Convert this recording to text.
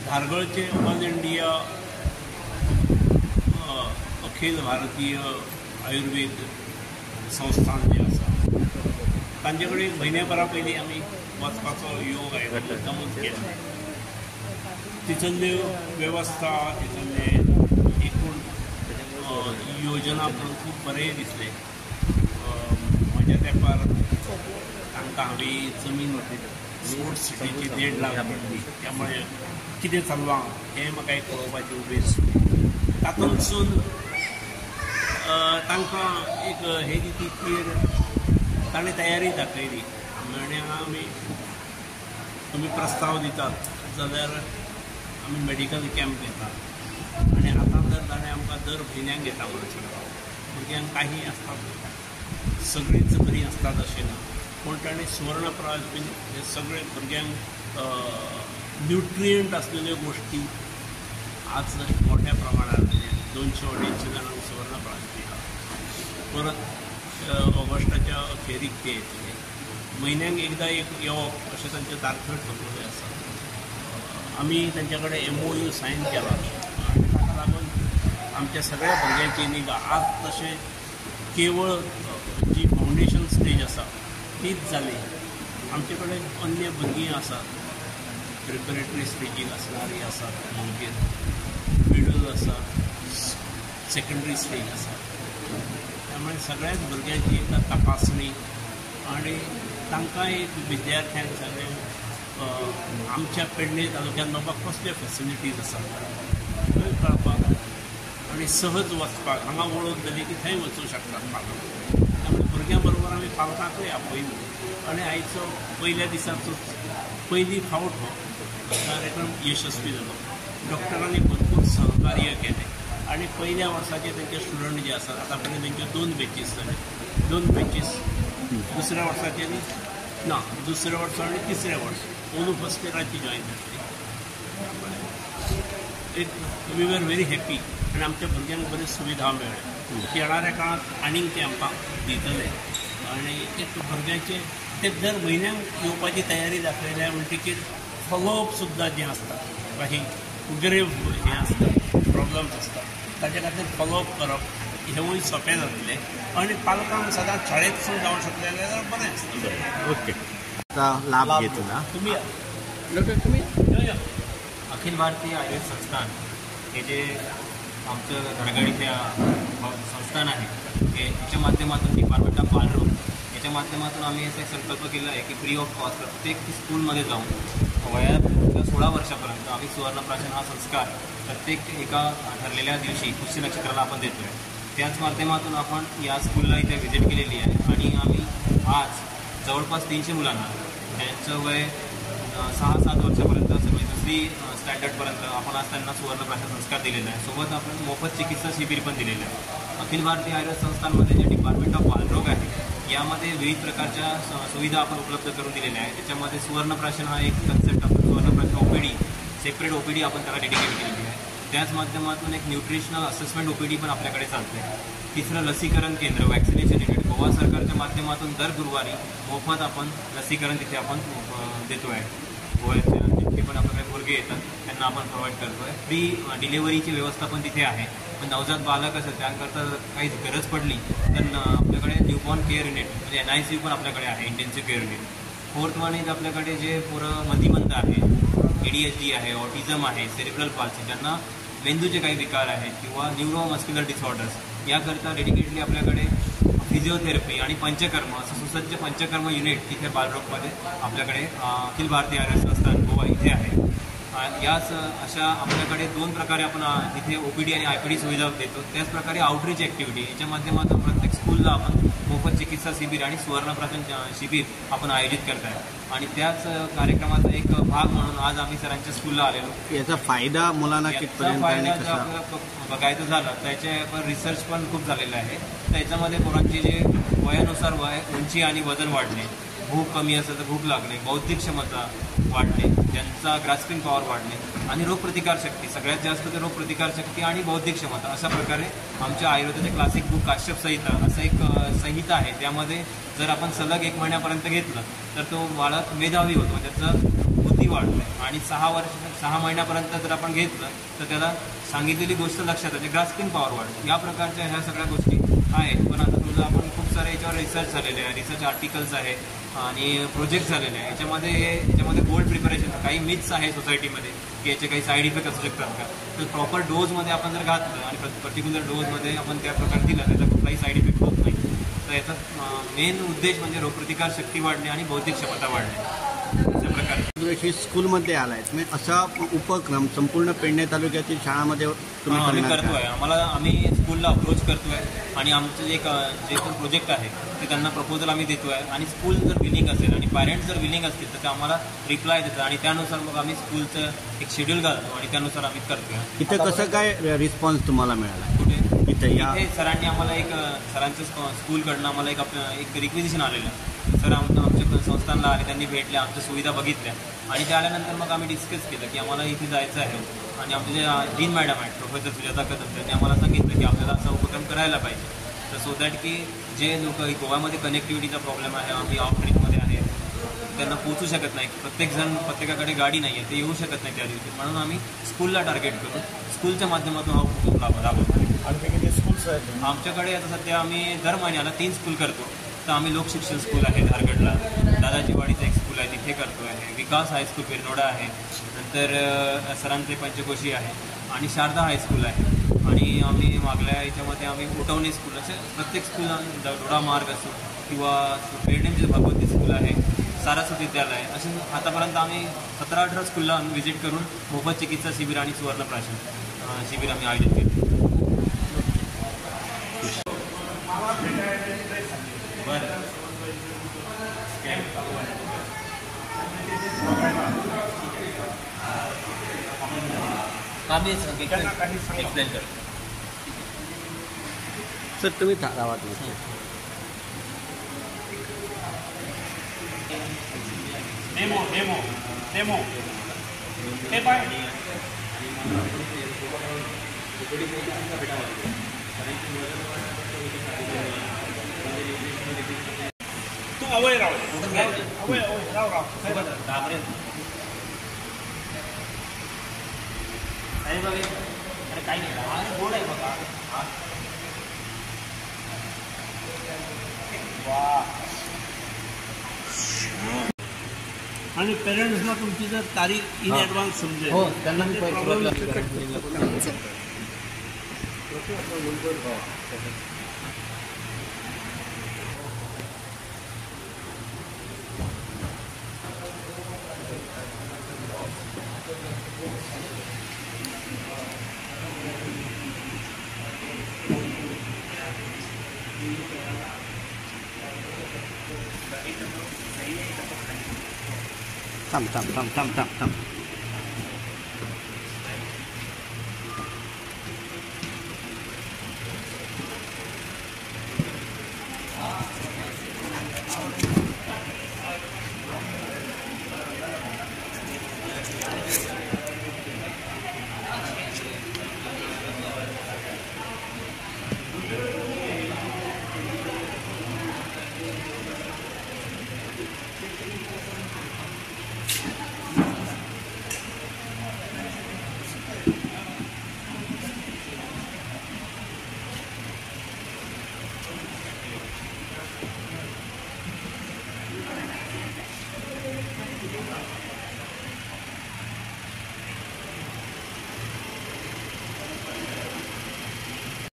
धारगळचे all India Akhil Bharatiya Ayurveda संस्थान जे आसा तांचे कडेन म्हयन्याभरा पयलीं आमी वचपाचो योग आयिल्लो केला. तितल्यो वेवस्था तितले एकूण योजना पळोवन खूब बरें दिसलें. म्हज्या तेंपार तांकां हांवें जमीन स्पोर्ट्स सिटीची 1.5 लाख पडली. त्यामुळे कितें चल्लां हें म्हाका एक पळोवपाची उमेद. तातूंतसून तांकां एक हे रितीचेर ताणें तयारी दाखयली. म्हणजे तुमी प्रस्ताव दितात जाल्यार आमी मेडिकल कॅम्प घेतात आनी आतां तर ताणें आमकां दर म्हयन्याक घेता म्हणून सांगता. भुरग्यांक काही आसतात सगळींच बरीं आसतात अशें ना, पूण ताणें सुवर्णप्राश बीन हे सगळे भुरग्यांक न्युट्रियंट आसलेल्यो गोश्टी आज मोठ्या प्रमाणात 200-250 जाणांक सुवर्णप्राश दिला. परत ऑगस्टाच्या अखेरीक ते येतले. म्हयन्याक एकदां एक येवप अशें तांचे तारखेर ठरवले आसा. आमी तांचे कडेन MOU सायन केला आनी ताका लागून आमच्या सगळ्या भुरग्यांची निगा आज तशें केवळ जी फावंडेशन स्टेज आसा तीच जाली. आमचे कडेन अन्य भुरगीं आसात, प्रिपरेटरी स्टेजीक आसणारी आसात, मागीर मिडल आसा, सेकंडरी स्टेज आसा. त्यामुळे सगळ्याच भुरग्यांची एकदा तपासणी आनी तांकां एक विद्यार्थ्यांक सगळें आमच्या पेडणे तालुक्यान बाबा कसल्यो फॅसिलिटीज आसात थंय कळपाक आनी सहज वचपाक हांगा वळख जाली की थंय वचूं शकतात पालक. त्यामुळे भुरग्यां बरोबर आमी पालकांकूय आपयली आनी आयचो पयल्या दिसाचो पयली फावट हो कार्यक्रम यशस्वी जालो. डॉक्टरांनी भरपूर सहकार्य केलें आनी पयल्या वर्साचे तेंचे स्टुडंट जे आसात आतां पर्यंत तेंचे 2 बॅचीस जाले. 2 बॅचीस दुसऱ्या वर्साचे ना, दुसऱ्या वर्सा आनी तिसऱ्या वर्स अंदू फर्स्ट इयराची जॉईन जातली. एक वी वर व्हेरी हॅपी आनी आमच्या भुरग्यांक बऱ्यो सुविधा मेळ्ळ्यो. येणाऱ्या काळात आनीक ते आमकां दितले आनी एक भुरग्यांचे ते दर म्हयन्याक येवपाची तयारी दाखयल्या म्हणटकीर फॉलोअप सुद्दां जें आसता काही ग्रेव हें आसता प्रॉब्लम्स आसता ताचे खातीर फॉलोअप करप हेवूय सोंपें जातलें आनी पालकांक सदांच शाळेंतसून जावंक शकलें जाल्यार बरें आसतलें. ओके, आता लाभ घेतला तुम्ही डॉक्टर तुम्ही अखिल भारतीय आयुर्वेद संस्थान हे जे आमचं धडगडीच्या संस्थान आहे हे याच्या माध्यमातून डिपार्टमेंट ऑफ बालरोग याच्या माध्यमातून आम्ही असा एक संकल्प केला आहे की फ्री ऑफ कॉस्ट प्रत्येक स्कूलमध्ये जाऊन वयात 16 वर्षापर्यंत आम्ही सुवर्णप्राशन हा संस्कार प्रत्येक एका ठरलेल्या दिवशी पुष्य नक्षत्राला आपण देतो आहे. त्याच माध्यमातून आपण या स्कूलला इथे व्हिजिट केलेली आहे आणि आम्ही आज जवळपास 300 मुलांना त्यांचं वय 6-7 वर्षापर्यंत म्हणजे 2री स्टँडर्डपर्यंत आपण आज त्यांना सुवर्णप्राशन संस्कार दिलेला आहे. सोबत आपण मोफत चिकित्सा शिबिर पण दिलेलं आहे. अखिल भारतीय आयुर्वेद संस्थांमध्ये जे डिपार्टमेंट ऑफ बालरोग आहे यामध्ये विविध प्रकारच्या सुविधा आपण उपलब्ध करून दिलेल्या आहे. त्याच्यामध्ये सुवर्णप्राशन हा एक कन्सेप्ट आपण सुवर्णप्राशन OPD सेपरेट OPD आपण त्याला डेडिकेट केलेली आहे. त्याच माध्यमातून एक न्यूट्रिशनल असेसमेंट OPD पण आपल्याकडे चालते. तिसरं लसीकरण केंद्र वॅक्सिनेशन युनिट गोवा सरकारच्या माध्यमातून दर गुरुवारी मोफत आपण लसीकरण तिथे आपण देतो आहे. गोव्याच्या जितके पण आपल्याकडे मुलगे येतात त्यांना आपण प्रोव्हाइड करतो आहे. फ्री डिलिव्हरीची व्यवस्था पण तिथे आहे. पण नवजात बालक असेल त्याकरता काही गरज पडली तर आपल्याकडे न्यूबॉर्न केअर युनिट म्हणजे NICU पण आपल्याकडे आहे, intensive care unit. 4th one is आपल्याकडे जे पोरं मतिमंद आहे, ADHD आहे, ऑटिझम आहे, सेरिब्रल पाल्सी ज्यांना मेंदूचे काही विकार आहेत किंवा न्यूरोमस्क्युलर डिसऑर्डर्स याकरता डेडिकेटली आपल्याकडे फिजिओथेरपी आणि पंचकर्म असं सुसज्ज पंचकर्म युनिट तिथे बालरोगमध्ये आपल्याकडे अखिल भारतीय आयुर्वेद संस्थान गोवा इथे आहे. याच अशा आपल्याकडे 2 प्रकारे आपण तिथे OPD आणि IPD सुविधा देतो. त्याचप्रकारे आउटरीच ॲक्टिव्हिटी याच्या माध्यमातून प्रत्येक स्कूलला आपण मोफत चिकित्सा शिबिर आणि सुवर्णप्राशन शिबिर आपण आयोजित करत आहे आणि त्याच कार्यक्रमाचा एक भाग म्हणून आज आम्ही सरांच्या स्कूलला आलेलो. याचा फायदा मुलांना कितपर्यंत फायदा जर आपल्याला बघायचं झालं त्याच्यावर रिसर्च पण खूप झालेला आहे. त्याच्यामध्ये पोरांची जे वयानुसार उंची आणि वजन वाढणे, भूक कमी असेल तर भूक लागणे, बौद्धिक क्षमता वाढणे, त्यांचा ग्रास्पिंग पॉवर वाढणे आणि रोगप्रतिकारशक्ती सगळ्यात जास्त तर रोगप्रतिकारशक्ती आणि बौद्धिक क्षमता अशा प्रकारे आमच्या आयुर्वेदाचे क्लासिक बुक काश्यप संहिता असं एक संहिता आहे. त्यामध्ये जर आपण सलग 1 महिन्यापर्यंत घेतलं तर तो बालक मेधावी होतो, त्याचं बुद्धी वाढतं आहे आणि 6 महिन्यापर्यंत जर आपण घेतलं तर त्याला सांगितलेली गोष्ट लक्षात येते, ग्रास्पिंग पॉवर वाढते. या प्रकारच्या ह्या सगळ्या गोष्टी आहेत. पण आता तुझं आपण खूप सारे याच्यावर रिसर्च झालेले आहे, रिसर्च आर्टिकल्स आहे आणि प्रोजेक्ट झालेले आहे. याच्यामध्ये गोल्ड प्रिपरेशन काही मिथ्स आहे सोसायटीमध्ये की याचे काही साईड इफेक्ट असू शकतात का. तर प्रॉपर डोजमध्ये आपण जर घातलं आणि पर्टिक्युलर डोजमध्ये आपण त्या प्रकारे दिला त्याचा कुठलाही साईड इफेक्ट होत नाही. तर याचा मेन उद्देश म्हणजे रोगप्रतिकार शक्ती वाढणे आणि बौद्धिक क्षमता वाढणे अशा प्रकारे. स्कूलमध्ये आलायत म्हणजे असा उपक्रम संपूर्ण पेडणे तालुक्यातील शाळांमध्ये तुम्ही आम्ही करणार का? करतोय. आम्ही स्कूलला अप्रोच करतोय आणि आमचं जे पण प्रोजेक्ट आहे ते त्यांना प्रपोजल आम्ही देतोय आणि स्कूल जर विलिंग असेल आणि पॅरेंट्स जर विलिंग असतील तर ते आम्हाला रिप्लाय देतात आणि त्यानुसार मग आम्ही स्कूलचं एक शेड्यूल घालतो आणि त्यानुसार आम्ही करतोय. इथं कसं काय रिस्पॉन्स तुम्हाला मिळाला? कुठे इथे या इथे सरांनी आम्हाला सरांचं स्कूलकडनं आम्हाला एक रिक्विजिशन आलेलं. सर आमच्या संस्थानला आले, त्यांनी भेटले, आमच्या सुविधा बघितल्या आणि त्या आल्यानंतर मग आम्ही डिस्कस केलं की आम्हाला इथे जायचं आहे. आणि आमचे जे डीन मॅडम आहेत प्रोफेसर सुजाता कदम, त्यांनी आम्हाला सांगितलं की आपल्याला असा उपक्रम करायला पाहिजे. तर सो दॅट की जे लोक गोव्यामध्ये कनेक्टिव्हिटीचा प्रॉब्लेम आहे, आम्ही ऑफ ट्रिपमध्ये आहे, त्यांना पोहोचू शकत नाही, प्रत्येकाकडे गाडी नाही आहे, ते येऊ शकत नाही त्या दिवशी. म्हणून आम्ही स्कूलला टार्गेट करून स्कूलच्या माध्यमातून हा उपक्रम राबवतो. आमच्याकडे आता सध्या आम्ही दर महिन्याला 3 स्कूल करतो. तर आम्ही लोकशिक्षण स्कूल आहे धारगडला, दादाजीवाडीचं एक स्कूल आहे तिथे करतो आहे, विकास हायस्कूल बिरनोडा आहे, नंतर सरांचे पंचकोशी आहे आणि शारदा हायस्कूल आहे. आणि आम्ही मागल्या याच्यामध्ये आम्ही उठवणी स्कूल असे प्रत्येक स्कूल डोडा मार्ग असो किंवा पेडणेचे भगवती स्कूल आहे, सारस्वत विद्यालय, असे आतापर्यंत आम्ही 17-18 स्कूलला व्हिजिट करून मोफत चिकित्सा शिबिर आणि सुवर्णप्राशन शिबिर आम्ही आयोजित केलं. आम्ही एक्सप्लेन करतो. सर तुम्ही राहा तुम्ही. डेमो हे पाय तू अवय राव अरे काही नाही गोड आहे बघा. आणि पेरेंट्सना तुमची जर तारीख इन ॲडव्हान्स समजेल हो त्यांना थांब.